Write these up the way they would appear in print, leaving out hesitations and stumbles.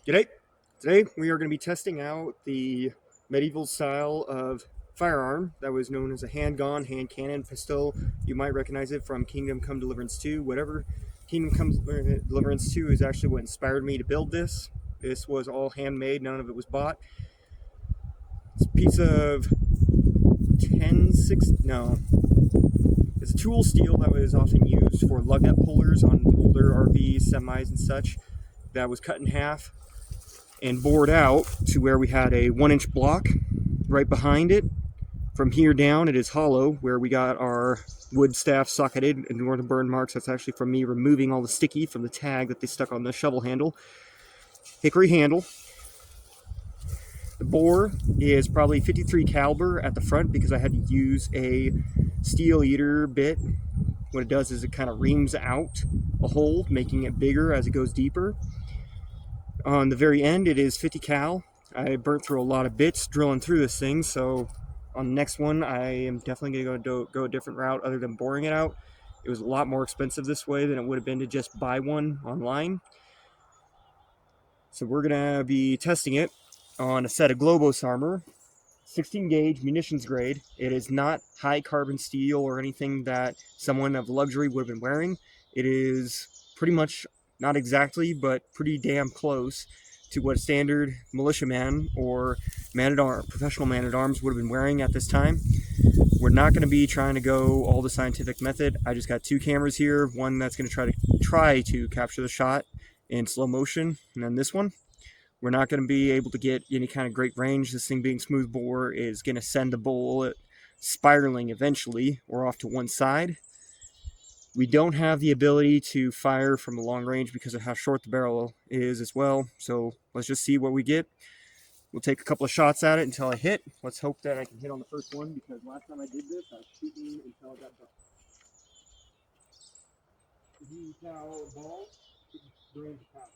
G'day! Today we are going to be testing out the medieval style of firearm that was known as a handgun, hand cannon, pistol. You might recognize it from Kingdom Come Deliverance 2. Whatever Kingdom Come Deliverance 2 is actually what inspired me to build this. This was all handmade, none of it was bought. It's a piece of 10-6, no. It's a tool steel that was often used for lug nut pullers on older RVs, semis, and such. That was cut in half and bored out to where we had a 1-inch block right behind it. From here down, it is hollow, where we got our wood staff socketed and northern burn marks. That's actually from me removing all the sticky from the tag that they stuck on the shovel handle. Hickory handle. The bore is probably 53 caliber at the front because I had to use a steel eater bit. What it does is it kind of reams out a hole, making it bigger as it goes deeper. On the very end, it is 50 cal. I burnt through a lot of bits drilling through this thing, so on the next one, I am definitely going to go a different route other than boring it out. It was a lot more expensive this way than it would have been to just buy one online. So we're going to be testing it on a set of Globos armor, 16 gauge munitions grade. It is not high carbon steel or anything that someone of luxury would have been wearing. It is pretty much, not exactly, but pretty damn close to what a standard militiaman or professional man-at-arms would have been wearing at this time. We're not going to be trying to go all the scientific method. I just got two cameras here, one that's going to try to capture the shot in slow motion, and then this one. We're not going to be able to get any kind of great range. This thing being smooth bore is going to send the bullet spiraling eventually or off to one side. We don't have the ability to fire from a long range because of how short the barrel is as well. So let's just see what we get. We'll take a couple of shots at it until I hit. Let's hope that I can hit on the first one, because last time I did this, I was shooting until I got done. The cow ball drains the powder.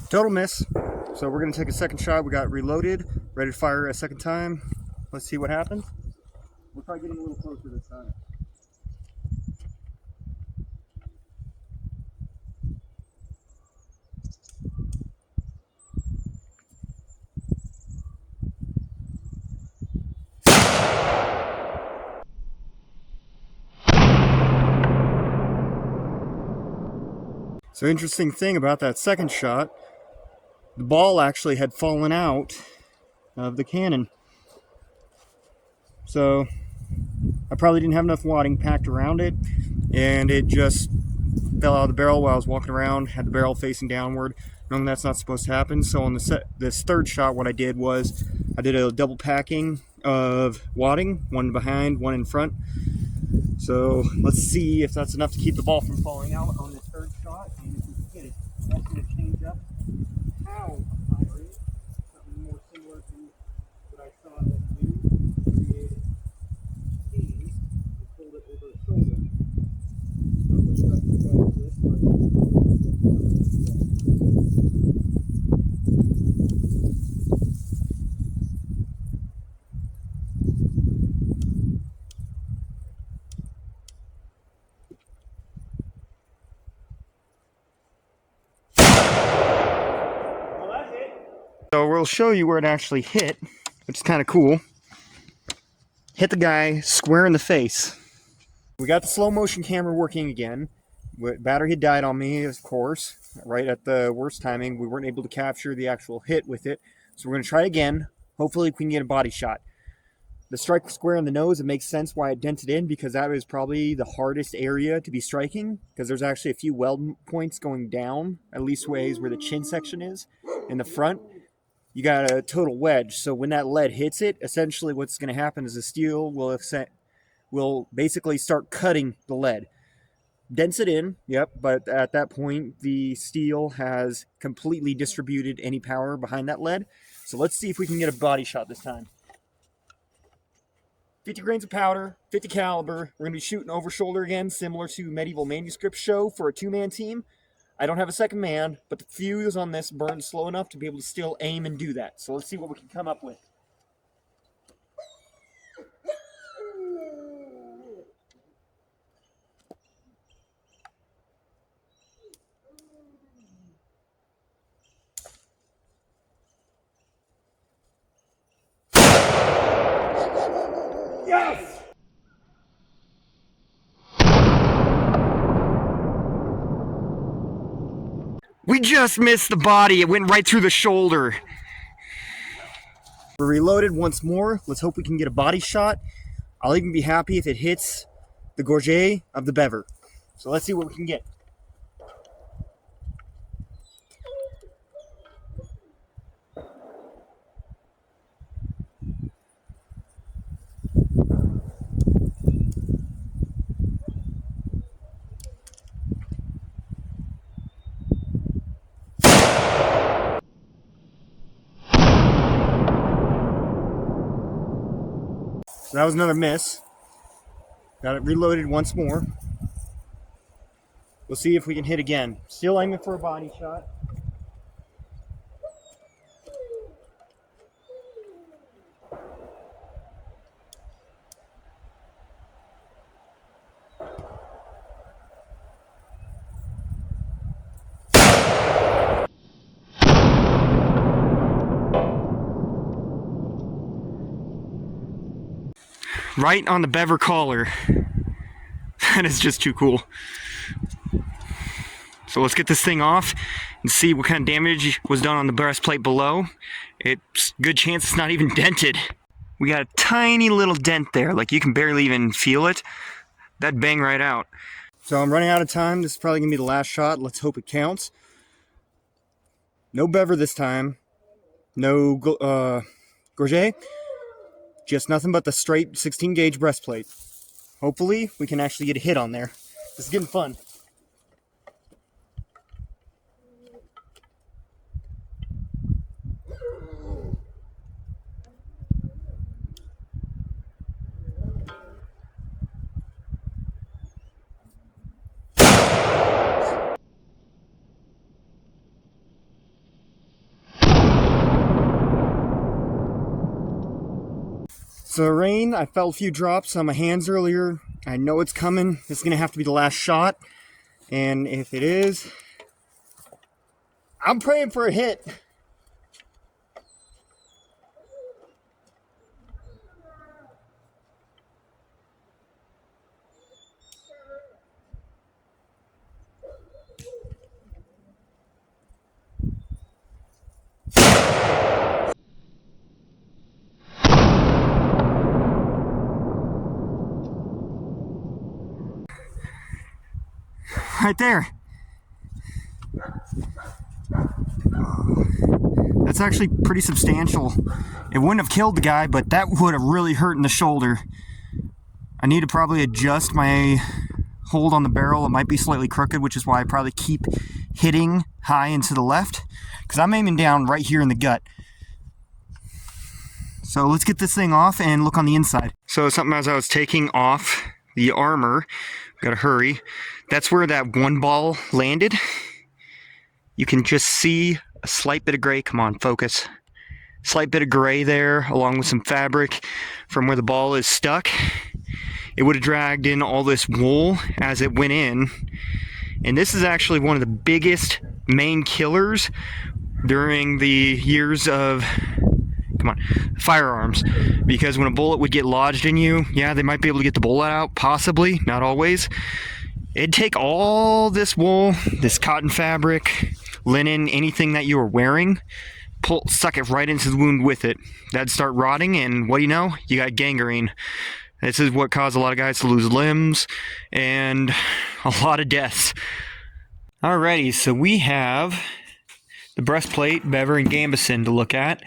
Total miss. So we're going to take a second shot. We got reloaded, ready to fire a second time. Let's see what happens. We're probably getting a little closer this time. So interesting thing about that second shot, the ball actually had fallen out of the cannon. So I probably didn't have enough wadding packed around it, and it just fell out of the barrel while I was walking around, had the barrel facing downward. Knowing that's not supposed to happen. So on this third shot, what I did was I did a double packing of wadding, one behind, one in front. So let's see if that's enough to keep the ball from falling out on this third shot, and if we can hit it. That's going to change up how I'm firing. Something more similar to what I saw them do. Create teams and hold it over the shoulder. So let's try to do this. So we'll show you where it actually hit, which is kind of cool. Hit the guy square in the face. We got the slow motion camera working again. Battery had died on me, of course, right at the worst timing. We weren't able to capture the actual hit with it. So we're going to try again. Hopefully we can get a body shot. The strike square in the nose, it makes sense why it dented in, because that was probably the hardest area to be striking, because there's actually a few weld points going down, at least ways where the chin section is in the front. You got a total wedge, so when that lead hits it, essentially what's going to happen is the steel will basically start cutting the lead. Dents it in, yep, but at that point, the steel has completely distributed any power behind that lead. So let's see if we can get a body shot this time. 50 grains of powder, 50 caliber. We're going to be shooting over shoulder again, similar to Medieval Manuscript Show for a two-man team. I don't have a second man, but the fuse on this burned slow enough to be able to still aim and do that. So let's see what we can come up with. Yes! We just missed the body. It went right through the shoulder. We're reloaded once more. Let's hope we can get a body shot. I'll even be happy if it hits the gorget of the bever. So let's see what we can get. So that was another miss. Got it reloaded once more. We'll see if we can hit again. Still aiming for a body shot. Right on the bever collar. That is just too cool. So let's get this thing off and see what kind of damage was done on the breastplate below. It's a good chance it's not even dented. We got a tiny little dent there, like you can barely even feel it. That'd bang right out. So I'm running out of time. This is probably gonna be the last shot. Let's hope it counts. No bever this time. No gorget. Just nothing but the straight 16 gauge breastplate. Hopefully we can actually get a hit on there. This is getting fun. So rain, I felt a few drops on my hands earlier. I know it's coming. It's gonna have to be the last shot. And if it is, I'm praying for a hit. Right there. That's actually pretty substantial. It wouldn't have killed the guy, but that would have really hurt in the shoulder. I need to probably adjust my hold on the barrel. It might be slightly crooked, which is why I probably keep hitting high and to the left, because I'm aiming down right here in the gut. So let's get this thing off and look on the inside. So something as I was taking off the armor, gotta hurry. That's where that one ball landed. You can just see a slight bit of gray. Come on, focus. Slight bit of gray there, along with some fabric from where the ball is stuck. It would have dragged in all this wool as it went in. And this is actually one of the biggest main killers during the years of, come on, firearms. Because when a bullet would get lodged in you, yeah, they might be able to get the bullet out, possibly, not always. It'd take all this wool, this cotton fabric, linen, anything that you were wearing, suck it right into the wound with it. That'd start rotting, and what do you know? You got gangrene. This is what caused a lot of guys to lose limbs and a lot of deaths. Alrighty, so we have the breastplate, bever, and gambeson to look at.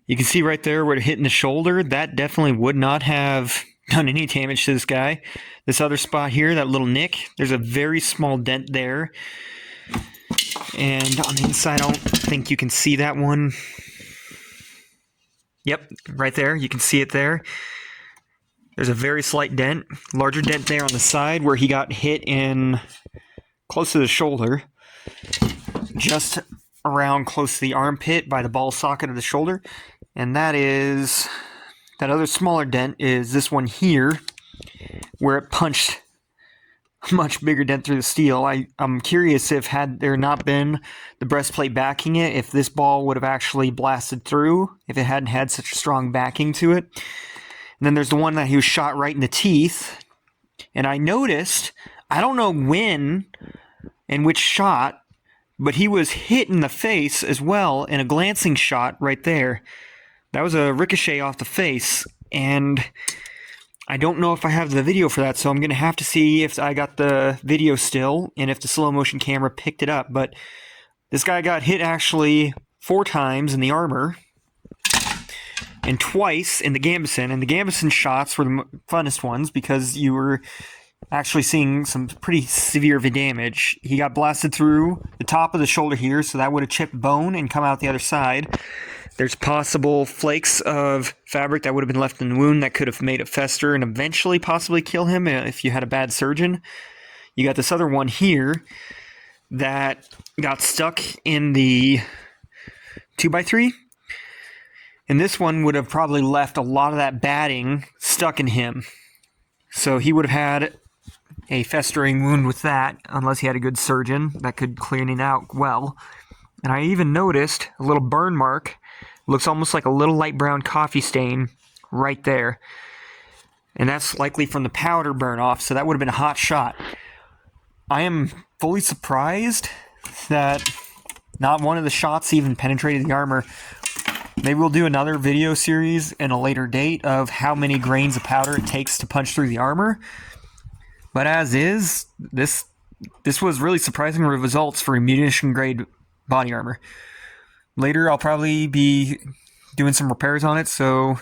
You can see right there where it hit in the shoulder. That definitely would not have done any damage to this guy. This other spot here, that little nick, there's a very small dent there. And on the inside, I don't think you can see that one. Yep, right there. You can see it there. There's a very slight dent. Larger dent there on the side where he got hit in close to the shoulder. just around close to the armpit by the ball socket of the shoulder. And that other smaller dent is this one here, where it punched a much bigger dent through the steel. I'm curious if, had there not been the breastplate backing it, if this ball would have actually blasted through, if it hadn't had such a strong backing to it. And then there's the one that he was shot right in the teeth. And I noticed, I don't know when and which shot, but he was hit in the face as well in a glancing shot right there. That was a ricochet off the face, and I don't know if I have the video for that, so I'm going to have to see if I got the video still and if the slow motion camera picked it up. But this guy got hit actually 4 times in the armor and twice in the gambeson. And the gambeson shots were the funnest ones because you were actually seeing some pretty severe damage. He got blasted through the top of the shoulder here, so that would have chipped bone and come out the other side. There's possible flakes of fabric that would have been left in the wound that could have made it fester and eventually possibly kill him if you had a bad surgeon. You got this other one here that got stuck in the 2x3. And this one would have probably left a lot of that batting stuck in him. So he would have had a festering wound with that, unless he had a good surgeon that could clean it out well. And I even noticed a little burn mark. Looks almost like a little light brown coffee stain right there. And that's likely from the powder burn off, so that would have been a hot shot. I am fully surprised that not one of the shots even penetrated the armor. Maybe we'll do another video series in a later date of how many grains of powder it takes to punch through the armor. But as is, this was really surprising results for ammunition grade body armor. Later, I'll probably be doing some repairs on it, so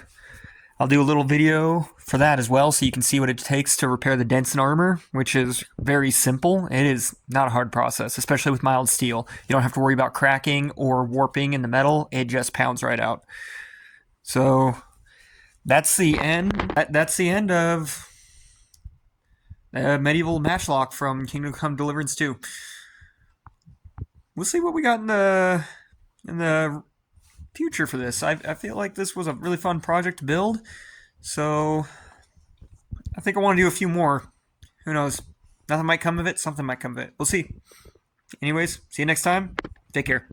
I'll do a little video for that as well, so you can see what it takes to repair the dents in armor, which is very simple. It is not a hard process, especially with mild steel. You don't have to worry about cracking or warping in the metal. It just pounds right out. So that's the end. That's the end of Medieval Matchlock from Kingdom Come Deliverance 2. We'll see what we got in the future for this. I feel like this was a really fun project to build, so I think I want to do a few more. Who knows? Nothing might come of it, something might come of it. We'll see. Anyways, see you next time. Take care.